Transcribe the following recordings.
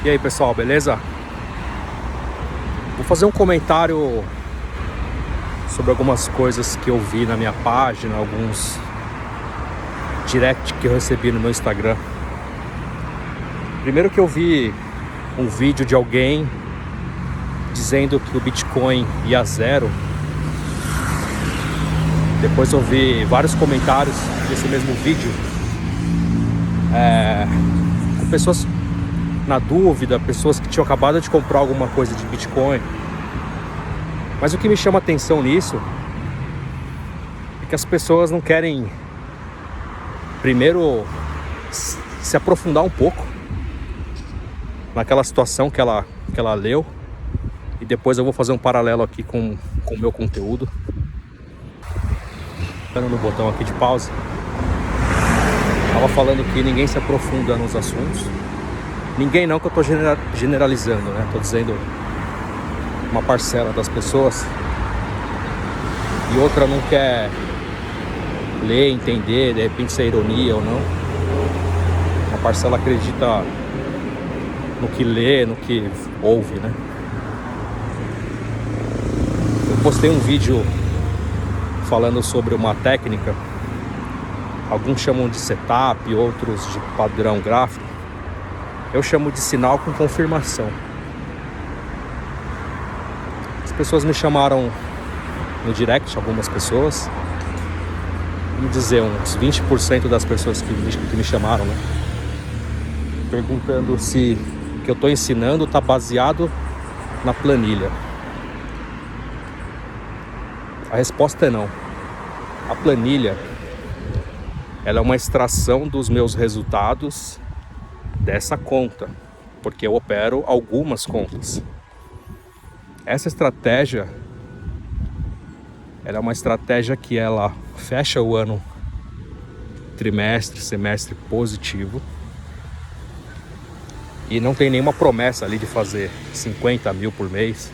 E aí pessoal, beleza? Vou fazer um comentário sobre algumas coisas que eu vi na minha página, alguns direct que eu recebi no meu Instagram. Primeiro que eu vi um vídeo de alguém dizendo que o Bitcoin ia a zero. Depois eu vi vários comentários desse mesmo vídeo com pessoas na dúvida, pessoas que tinham acabado de comprar alguma coisa de Bitcoin. Mas o que me chama a atenção nisso é que as pessoas não querem primeiro se aprofundar um pouco naquela situação que ela leu, e depois eu vou fazer um paralelo aqui com o meu conteúdo. Dando no botão aqui de pause, estava falando que ninguém se aprofunda nos assuntos. Ninguém não, que eu estou generalizando, né? Estou dizendo uma parcela das pessoas, e outra não quer ler, entender, de repente se é ironia ou não. Uma parcela acredita no que lê, no que ouve, né? Eu postei um vídeo falando sobre uma técnica, alguns chamam de setup, outros de padrão gráfico. Eu chamo de sinal com confirmação. As pessoas me chamaram no direct, algumas pessoas, vamos dizer uns 20% das pessoas que me chamaram, né? Perguntando se o que eu estou ensinando está baseado na planilha. A resposta é não. A planilha, ela é uma extração dos meus resultados dessa conta, porque eu opero algumas contas. Essa estratégia, ela é uma estratégia que ela fecha o ano trimestre, semestre positivo, e não tem nenhuma promessa ali de fazer 50 mil por mês,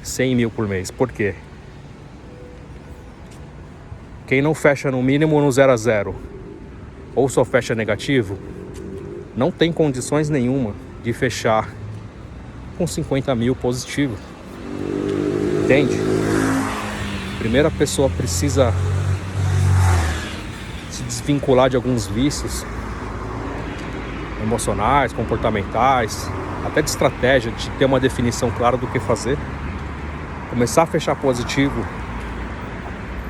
100 mil por mês. Por quê? Quem não fecha no mínimo no 0 a 0 ou só fecha negativo, não tem condições nenhuma de fechar com 50 mil positivo. Entende? Primeiro a pessoa precisa se desvincular de alguns vícios emocionais, comportamentais, até de estratégia, de ter uma definição clara do que fazer. Começar a fechar positivo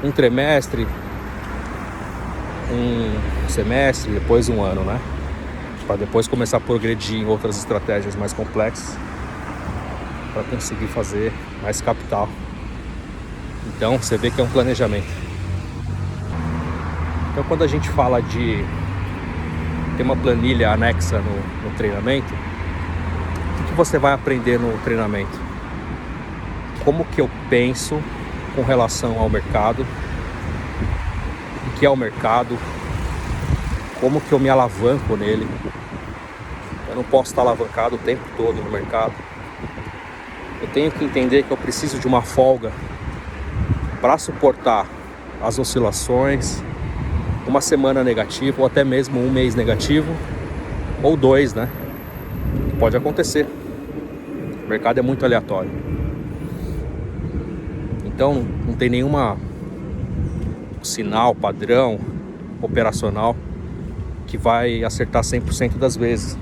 um trimestre, um semestre, depois um ano, né? Para depois começar a progredir em outras estratégias mais complexas, para conseguir fazer mais capital. Então você vê que é um planejamento. Então quando a gente fala de ter uma planilha anexa no treinamento, o que você vai aprender no treinamento? Como que eu penso com relação ao mercado, o que é o mercado, como que eu me alavanco nele. Eu não posso estar alavancado o tempo todo no mercado. Eu tenho que entender que eu preciso de uma folga para suportar as oscilações, uma semana negativa, ou até mesmo um mês negativo, ou 2, né? Pode acontecer. O mercado é muito aleatório. Então não tem nenhuma sinal, padrão operacional que vai acertar 100% das vezes.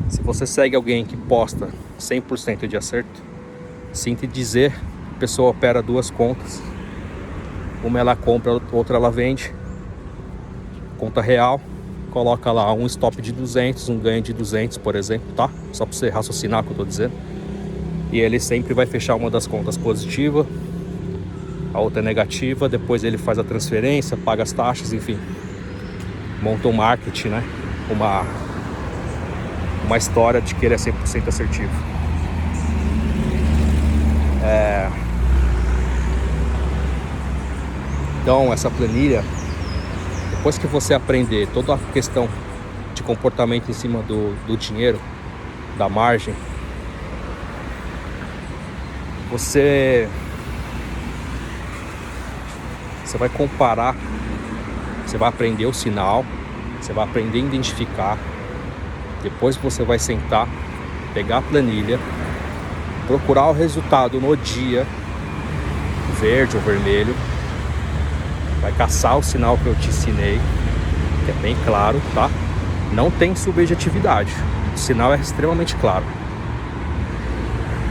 Se você segue alguém que posta 100% de acerto, sinto dizer, a pessoa opera duas contas. Uma ela compra, outra ela vende. Conta real, coloca lá um stop de 200, um ganho de 200, por exemplo, tá? Só para você raciocinar o que eu tô dizendo. E ele sempre vai fechar uma das contas positiva, a outra é negativa, depois ele faz a transferência, paga as taxas, enfim. Monta um marketing, né? Uma história de que ele é 100% assertivo. Então essa planilha, depois que você aprender toda a questão de comportamento em cima do dinheiro, da margem, você vai comparar, você vai aprender o sinal, você vai aprender a identificar, Depois você vai sentar, pegar a planilha, procurar o resultado no dia, verde ou vermelho, vai caçar o sinal que eu te ensinei, que é bem claro, tá? Não tem subjetividade, o sinal é extremamente claro.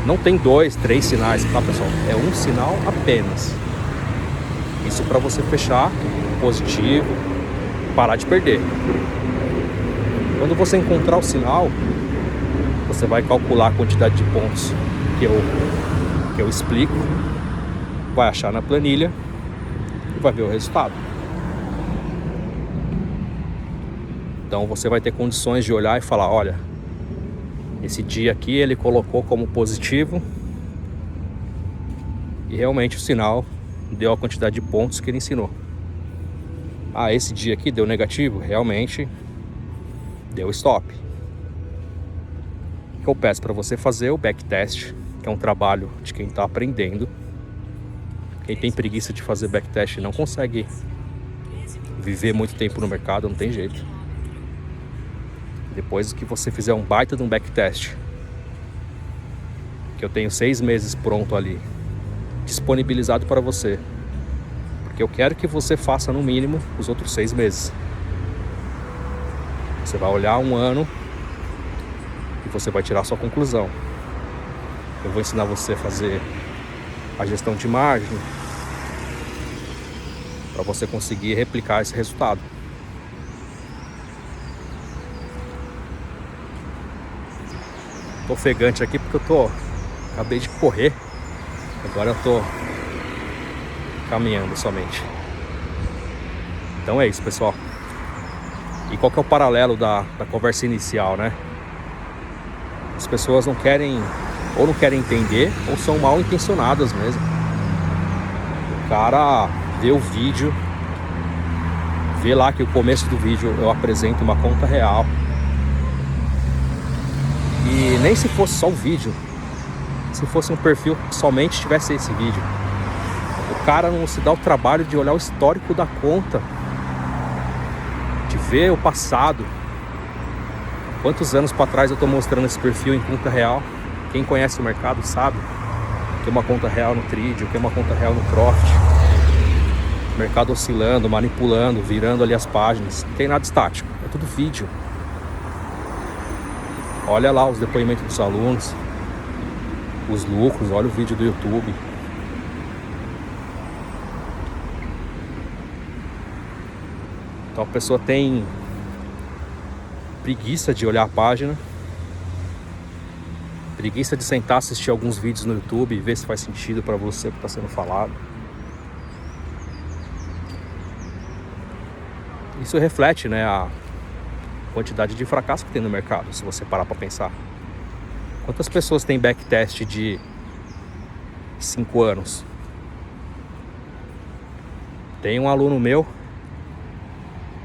Não tem 2, 3 sinais, tá, pessoal? É um sinal apenas. Isso para você fechar positivo, parar de perder. Quando você encontrar o sinal, você vai calcular a quantidade de pontos que eu explico, vai achar na planilha e vai ver o resultado. Então você vai ter condições de olhar e falar, olha, esse dia aqui ele colocou como positivo e realmente o sinal deu a quantidade de pontos que ele ensinou. Ah, esse dia aqui deu negativo, realmente deu stop. O que eu peço para você fazer é o backtest, que é um trabalho de quem está aprendendo. Quem tem preguiça de fazer backtest não consegue viver muito tempo no mercado, não tem jeito. Depois que você fizer um baita de um backtest, que eu tenho 6 meses pronto ali, disponibilizado para você, porque eu quero que você faça no mínimo os outros 6 meses. Você vai olhar um ano e você vai tirar a sua conclusão. Eu vou ensinar você a fazer a gestão de margem para você conseguir replicar esse resultado. Tô ofegante aqui porque acabei de correr. Agora eu tô caminhando somente. Então é isso, pessoal. E qual que é o paralelo da conversa inicial, né? As pessoas não querem entender ou são mal intencionadas mesmo. O cara vê o vídeo, vê lá que o começo do vídeo eu apresento uma conta real. E nem se fosse só o vídeo, se fosse um perfil que somente tivesse esse vídeo, o cara não se dá o trabalho de olhar o histórico da conta, de ver o passado. Quantos anos para trás eu estou mostrando esse perfil em conta real? Quem conhece o mercado sabe o que é uma conta real no Trade, o que é uma conta real no Profit. O mercado oscilando, manipulando, virando ali as páginas. Não tem nada estático, é tudo vídeo. Olha lá os depoimentos dos alunos, os lucros, olha o vídeo do YouTube. Então a pessoa tem preguiça de olhar a página, preguiça de sentar, assistir alguns vídeos no YouTube e ver se faz sentido para você o que está sendo falado. Isso reflete, né, a quantidade de fracasso que tem no mercado, se você parar para pensar. Quantas pessoas têm backtest de 5 anos? Tem um aluno meu,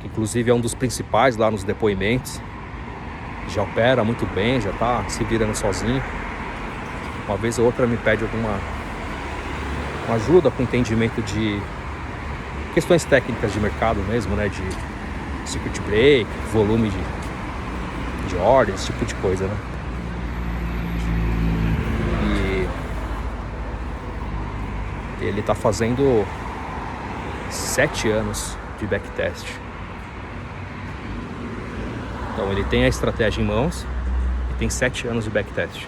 que inclusive é um dos principais lá nos depoimentos, já opera muito bem, já está se virando sozinho. Uma vez ou outra me pede uma ajuda com entendimento de questões técnicas de mercado mesmo, né, de circuit break, volume de ordem, esse tipo de coisa, né? E ele está fazendo 7 anos de backtest. Então ele tem a estratégia em mãos e tem 7 anos de backtest.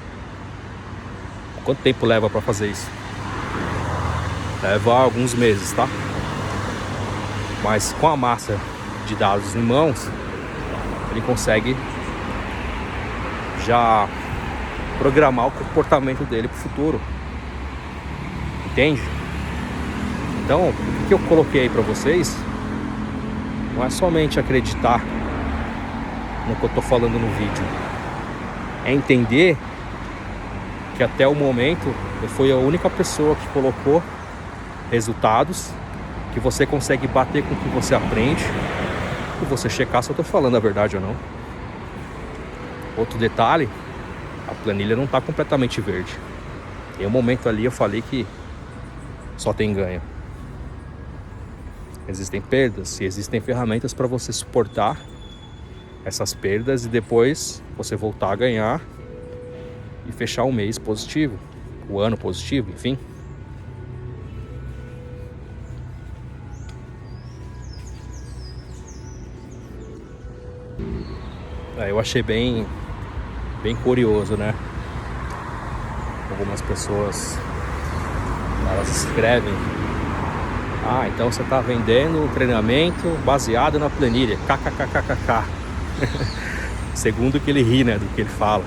Quanto tempo leva para fazer isso? Leva alguns meses, tá? Mas com a massa de dados em mãos, ele consegue já programar o comportamento dele para o futuro. Entende? Então, o que eu coloquei aí para vocês não é somente acreditar no que eu tô falando no vídeo, é entender que até o momento eu fui a única pessoa que colocou resultados que você consegue bater com o que você aprende e você checar se eu tô falando a verdade ou não. Outro detalhe, a planilha não tá completamente verde. Em um momento ali eu falei que só tem ganho. Existem perdas e existem ferramentas para você suportar essas perdas e depois você voltar a ganhar e fechar o mês positivo, o ano positivo, enfim. Eu achei bem curioso, né? Algumas pessoas, elas escrevem: ah, então você está vendendo um treinamento baseado na planilha, kkkkkk. Segundo que ele ri, né, do que ele fala.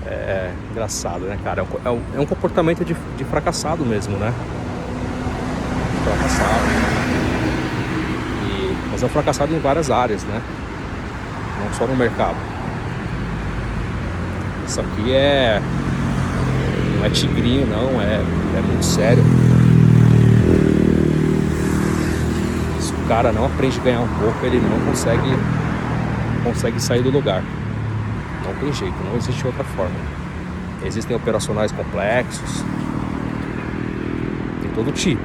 É engraçado, né, cara? É um comportamento de fracassado mesmo, né? Fracassado. Mas é um fracassado em várias áreas, né? Não só no mercado. Isso aqui não é tigrinho, não, é muito sério. Se o cara não aprende a ganhar um pouco, ele não consegue sair do lugar. Não tem jeito, não existe outra forma. Existem operacionais complexos, tem todo tipo.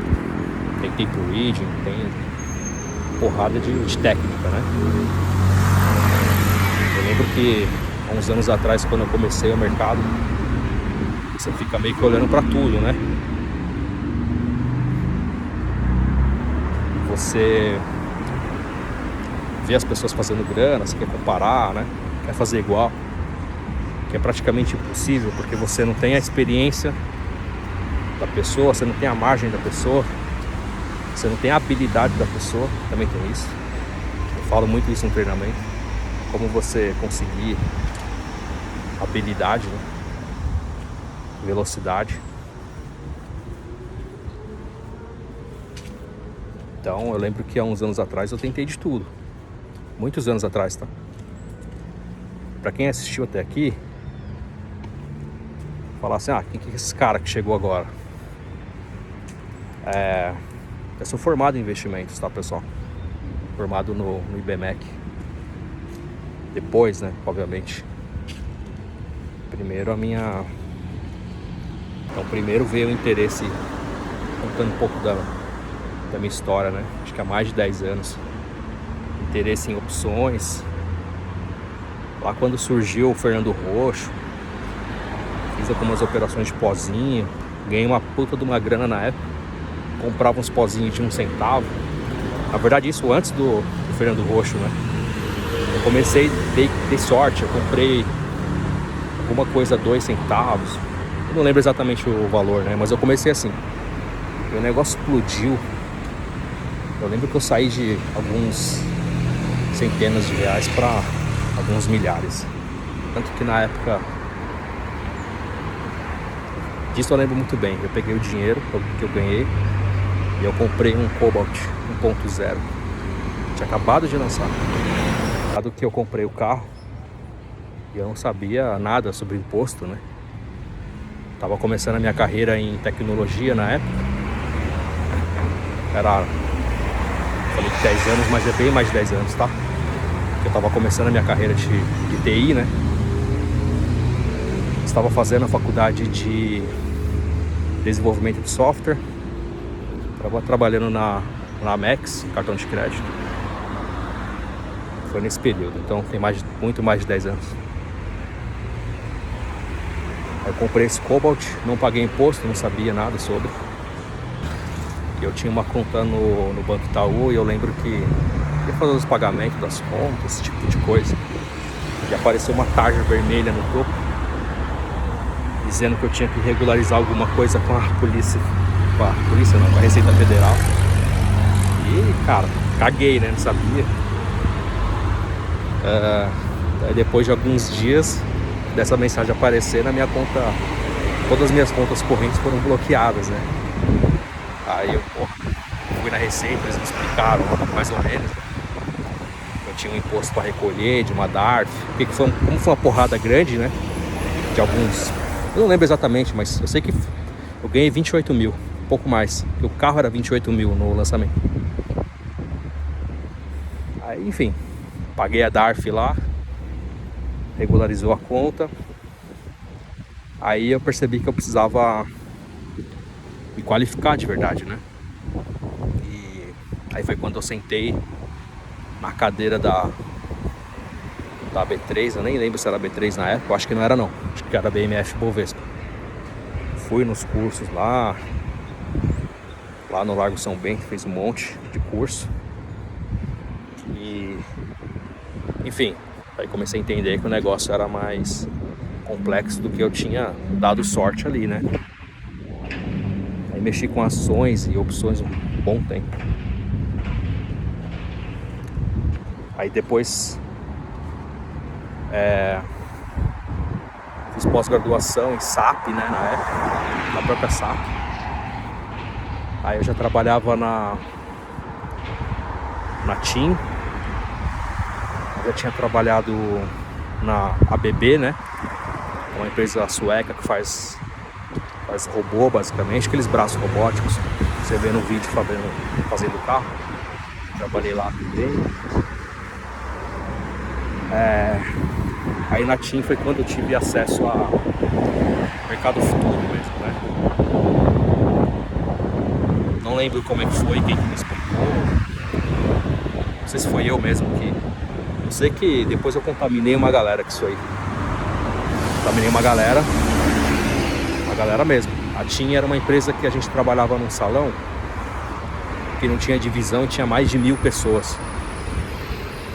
Tem tape reading, tem porrada de técnica, né? Eu lembro que há uns anos atrás, quando eu comecei o mercado, você fica meio que olhando pra tudo, né? Você vê as pessoas fazendo grana, você quer comparar, né? Quer fazer igual, que é praticamente impossível, porque você não tem a experiência da pessoa, você não tem a margem da pessoa, você não tem a habilidade da pessoa, também tem isso. Eu falo muito isso no treinamento, como você conseguir habilidade, né? Velocidade. Então eu lembro que há uns anos atrás eu tentei de tudo, muitos anos atrás, tá? Pra quem assistiu até aqui, falar assim: ah, quem que é esse cara que chegou agora? Eu sou formado em investimentos, tá, pessoal? Formado no IBMEC. Depois, né, obviamente. Primeiro veio o interesse, contando um pouco da minha história, né? Acho que há mais de 10 anos. Interesse em opções. Lá quando surgiu o Fernando Roxo, fiz algumas operações de pozinho, ganhei uma puta de uma grana na época, comprava uns pozinhos de 1 centavo. Na verdade isso antes do Fernando Roxo, né? Eu comecei, dei sorte, eu comprei alguma coisa 2 centavos. Eu não lembro exatamente o valor, né? Mas eu comecei assim. E o negócio explodiu. Eu lembro que eu saí de alguns centenas de reais para alguns milhares. Tanto que na época disso eu lembro muito bem. Eu peguei o dinheiro que eu ganhei e eu comprei um Cobalt 1.0. Tinha acabado de lançar. Dado que eu comprei o carro e eu não sabia nada sobre imposto, né? Tava começando a minha carreira em tecnologia na época. Era, falei de 10 anos, mas é bem mais de 10 anos, tá? Eu tava começando a minha carreira de TI, né? Estava fazendo a faculdade de desenvolvimento de software. Estava trabalhando na Amex, cartão de crédito. Foi nesse período, então tem muito mais de 10 anos. Aí eu comprei esse Cobalt, não paguei imposto, não sabia nada sobre. Eu tinha uma conta no Banco Itaú e eu lembro que ia fazer os pagamentos das contas, esse tipo de coisa. E apareceu uma tarja vermelha no topo, dizendo que eu tinha que regularizar alguma coisa com a polícia. Com a Receita Federal. E, cara, caguei, né? Não sabia. Aí depois de alguns dias dessa mensagem aparecer na minha conta, todas as minhas contas correntes foram bloqueadas, né? Aí eu fui na Receita, eles me explicaram mais ou menos. Eu tinha um imposto para recolher de uma DARF, como foi uma porrada grande, né? De alguns, eu não lembro exatamente, mas eu sei que eu ganhei 28 mil, um pouco mais, porque o carro era 28 mil no lançamento. Aí, enfim, paguei a DARF lá, regularizou a conta. Aí eu percebi que eu precisava me qualificar de verdade, né? E aí foi quando eu sentei na cadeira da da B3, eu nem lembro se era B3 na época, eu acho que não era não, acho que era BMF Bovespa. Fui nos cursos lá no Largo São Bento, fiz um monte de curso. E, enfim, aí comecei a entender que o negócio era mais complexo do que eu tinha dado sorte ali, né? Aí mexi com ações e opções um bom tempo. Aí depois fiz pós-graduação em SAP, né, na época, na própria SAP. Aí eu já trabalhava na TIM, eu já tinha trabalhado na ABB, né, uma empresa sueca que faz robô, basicamente, aqueles braços robóticos que você vê no vídeo fazendo carro. Trabalhei lá também. Aí na TIM foi quando eu tive acesso a mercado futuro mesmo, né? Não lembro como é que foi, quem que me explicou. Não sei se foi eu mesmo que... Eu sei que depois eu contaminei uma galera com isso aí. Contaminei uma galera mesmo. A TIM era uma empresa que a gente trabalhava num salão que não tinha divisão e tinha mais de 1000 pessoas.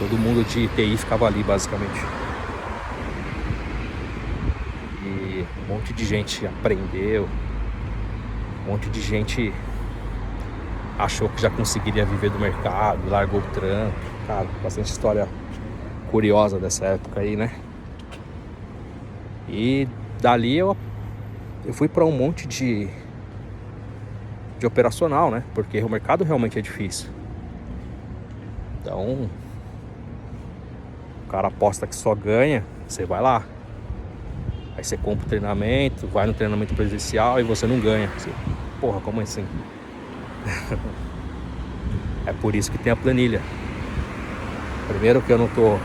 Todo mundo de TI ficava ali, basicamente. E um monte de gente aprendeu. Um monte de gente achou que já conseguiria viver do mercado, largou o trampo. Cara, bastante história curiosa dessa época aí, né? E dali eu fui para um monte de operacional, né? Porque o mercado realmente é difícil. Então... O cara aposta que só ganha, você vai lá. Aí você compra o treinamento, vai no treinamento presencial e você não ganha. Você, porra, como assim? É por isso que tem a planilha. Primeiro que eu não tô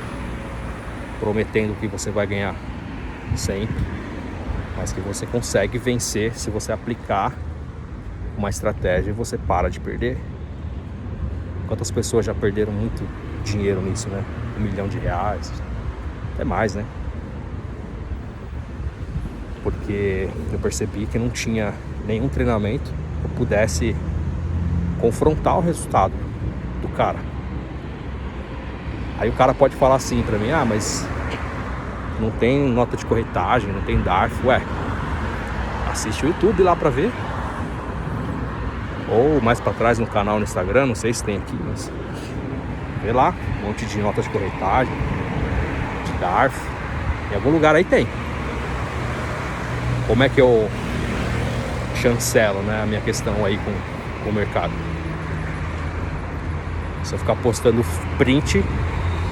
prometendo que você vai ganhar sempre, mas que você consegue vencer se você aplicar uma estratégia e você para de perder. Quantas pessoas já perderam muito dinheiro nisso, né? R$1 milhão, até mais, né? Porque eu percebi que não tinha nenhum treinamento que eu pudesse confrontar o resultado do cara. Aí o cara pode falar assim pra mim: ah, mas não tem nota de corretagem, não tem DARF. Ué, assiste o YouTube lá pra ver. Ou mais pra trás no canal no Instagram, não sei se tem aqui, mas vê lá, um monte de nota de corretagem, de DARF. Em algum lugar aí tem. Como é que eu chancelo, né, a minha questão aí com o mercado? Se eu ficar postando print,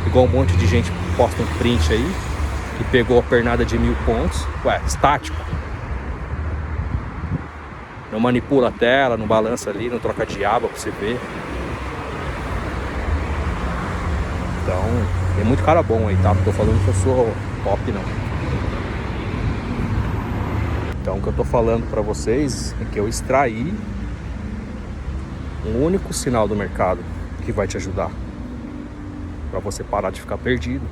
igual um monte de gente posta um print aí, que pegou a pernada de 1000 pontos, ué, estático. Não manipula a tela, não balança ali, não troca de aba pra você ver. Então, tem muito cara bom aí, tá? Não tô falando que eu sou top, não. Então, o que eu tô falando pra vocês é que eu extraí um único sinal do mercado que vai te ajudar pra você parar de ficar perdido,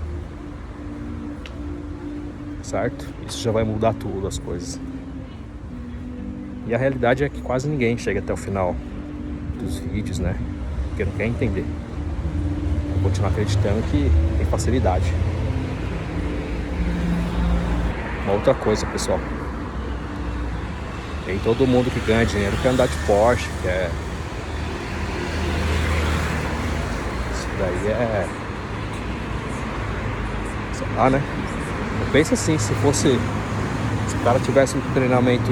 certo? Isso já vai mudar tudo as coisas. E a realidade é que quase ninguém chega até o final dos vídeos, né? Porque não quer entender. Vou continuar acreditando que tem facilidade. Uma outra coisa, pessoal. Tem todo mundo que ganha dinheiro quer andar de Porsche, quer... Isso daí é... sei lá, né? Eu penso assim, se o cara tivesse um treinamento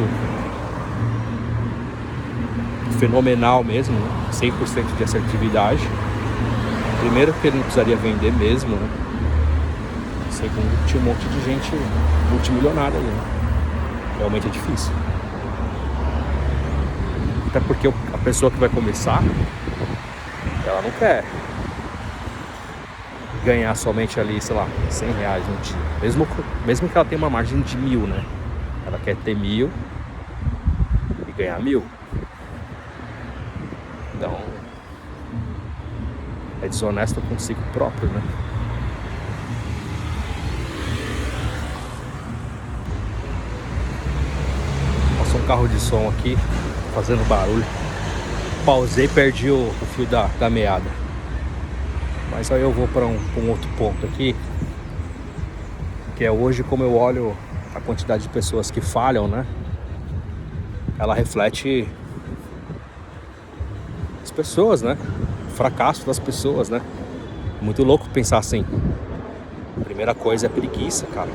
fenomenal mesmo, né? 100% de assertividade. Primeiro que ele não precisaria vender mesmo, né? Segundo, tinha um monte de gente multimilionária ali, né? Realmente é difícil. Até porque a pessoa que vai começar, ela não quer ganhar somente ali, sei lá, R$100 no dia. Mesmo que ela tenha uma margem de 1000, né? Ela quer ter 1000 e ganhar 1000. Então, é desonesto consigo próprio, né? carro de som aqui, fazendo barulho. Pausei e perdi o fio da meada. Mas aí eu vou para um outro ponto aqui, que é hoje como eu olho a quantidade de pessoas que falham, né? Ela reflete as pessoas, né? O fracasso das pessoas, né? Muito louco pensar assim. A primeira coisa é preguiça, cara.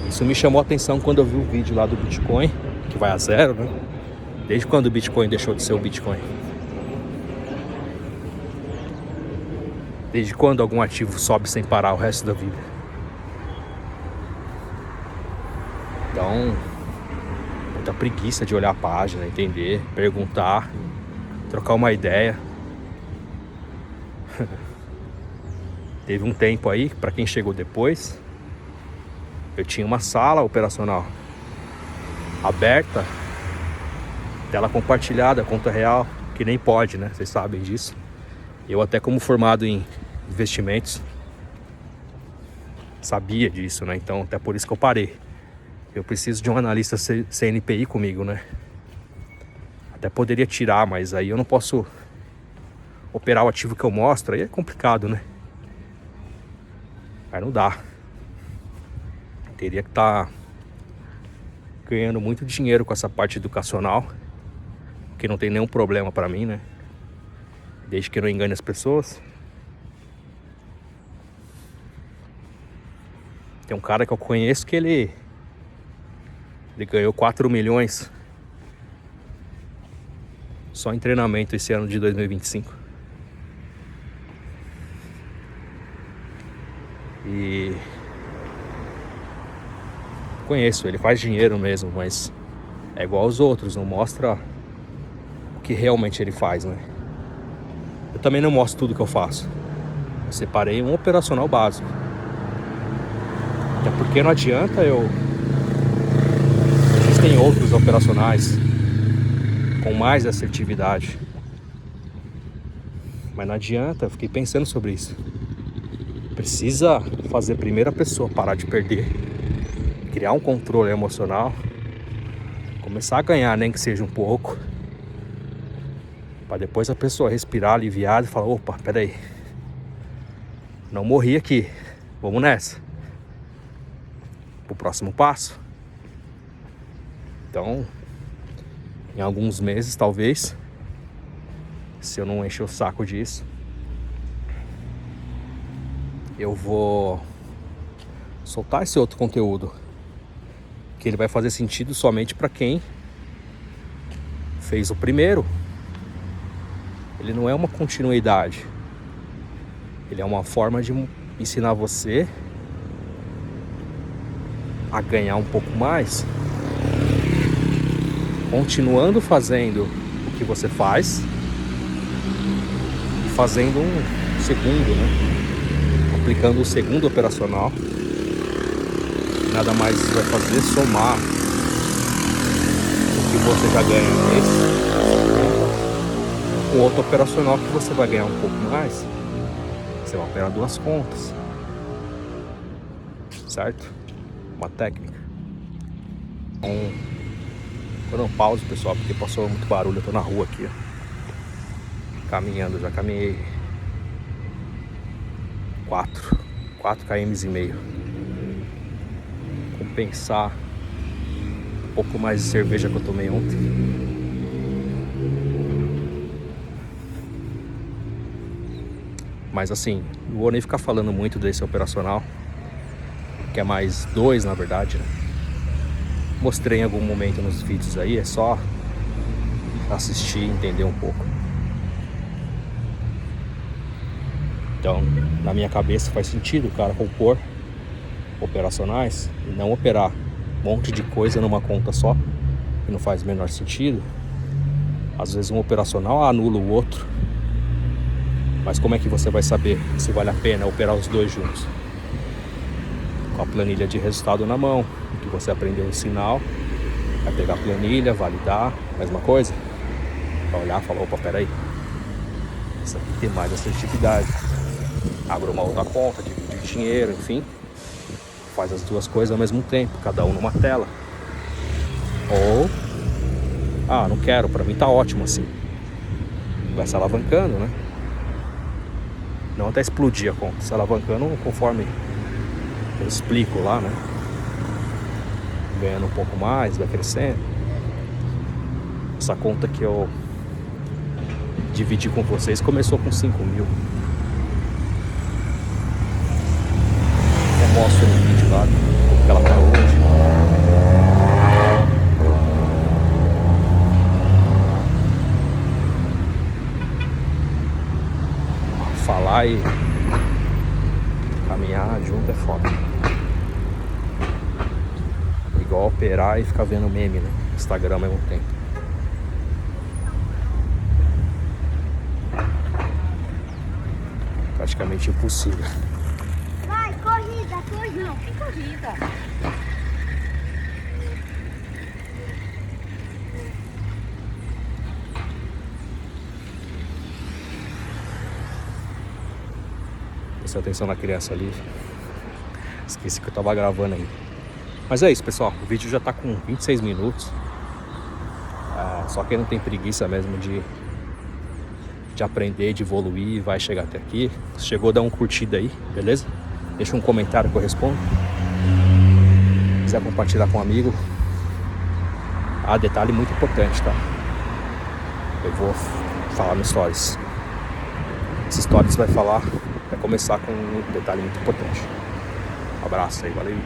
Isso me chamou a atenção quando eu vi o vídeo lá do Bitcoin, que vai a zero, né? Desde quando o Bitcoin deixou de ser o Bitcoin? Desde quando algum ativo sobe sem parar o resto da vida? Então, muita preguiça de olhar a página, entender, perguntar, trocar uma ideia. Teve um tempo aí, para quem chegou depois, eu tinha uma sala operacional aberta, tela compartilhada, conta real, que nem pode, né? Vocês sabem disso. Eu até como formado em investimentos sabia disso, né? Então até por isso que eu parei. Eu preciso de um analista CNPI comigo, né? Até poderia tirar, mas aí eu não posso operar o ativo que eu mostro, aí é complicado, né? Aí não dá. Teria que estar ganhando muito dinheiro com essa parte educacional, que não tem nenhum problema pra mim, né? Desde que eu não engane as pessoas. Tem um cara que eu conheço que ele ganhou 4 milhões só em treinamento esse ano de 2025. E conheço, ele faz dinheiro mesmo, mas é igual aos outros, não mostra o que realmente ele faz, né? Eu também não mostro tudo que eu faço. Eu separei um operacional básico. Até porque não adianta Existem outros operacionais com mais assertividade. Mas não adianta, eu fiquei pensando sobre isso. Precisa fazer primeiro a pessoa parar de perder, criar um controle emocional, começar a ganhar, nem que seja um pouco, para depois a pessoa respirar aliviada e falar: opa, peraí, não morri aqui, vamos nessa, pro próximo passo. Então, em alguns meses talvez, se eu não encher o saco disso, eu vou soltar esse outro conteúdo, que ele vai fazer sentido somente para quem fez o primeiro. Ele não é uma continuidade, ele é uma forma de ensinar você a ganhar um pouco mais, continuando fazendo o que você faz e fazendo um segundo, né? Aplicando o segundo operacional. Nada mais vai fazer somar o que você já ganha nesse, um outro operacional que você vai ganhar um pouco mais. Você vai operar duas contas, certo? Uma técnica. Então, eu não pauso, pessoal, porque passou muito barulho. Eu tô na rua aqui, ó, caminhando. Já caminhei 4 km e meio. Compensar um pouco mais de cerveja que eu tomei ontem. Mas assim, não vou nem ficar falando muito desse operacional, que é mais 2 na verdade, né? Mostrei em algum momento nos vídeos aí, é só assistir e entender um pouco. Então, na minha cabeça faz sentido o cara compor operacionais e não operar um monte de coisa numa conta só, que não faz o menor sentido. Às vezes um operacional anula o outro, mas como é que você vai saber se vale a pena operar os dois juntos? Com a planilha de resultado na mão, que você aprendeu o sinal, vai pegar a planilha, validar, mesma coisa, vai olhar e falar: opa, peraí, isso aqui tem mais assertividade. Abre uma outra conta, divide dinheiro, enfim, faz as duas coisas ao mesmo tempo, cada um numa tela. Ou, ah, não quero, pra mim tá ótimo assim. Vai se alavancando, né? Não até explodir a conta, se alavancando conforme eu explico lá, né? Ganhando um pouco mais, vai crescendo. Essa conta que eu dividi com vocês começou com 5 mil. Eu mostro no vídeo lá como que ela tá hoje. Falar e caminhar junto é foda. Igual operar e ficar vendo meme, né? Instagram ao mesmo tempo. Praticamente impossível. Vai, corrida, corrida. Não, que corrida? Preste atenção na criança ali. Esqueci que eu tava gravando aí. Mas é isso, pessoal. O vídeo já tá com 26 minutos. Só quem não tem preguiça mesmo de aprender, de evoluir, vai chegar até aqui. Se chegou, dá um curtida aí, beleza? Deixa um comentário que eu respondo. Se quiser compartilhar com um amigo. Detalhe muito importante, tá? Eu vou falar no Stories. Esse Stories vai começar com um detalhe muito importante. Um abraço aí, valeu.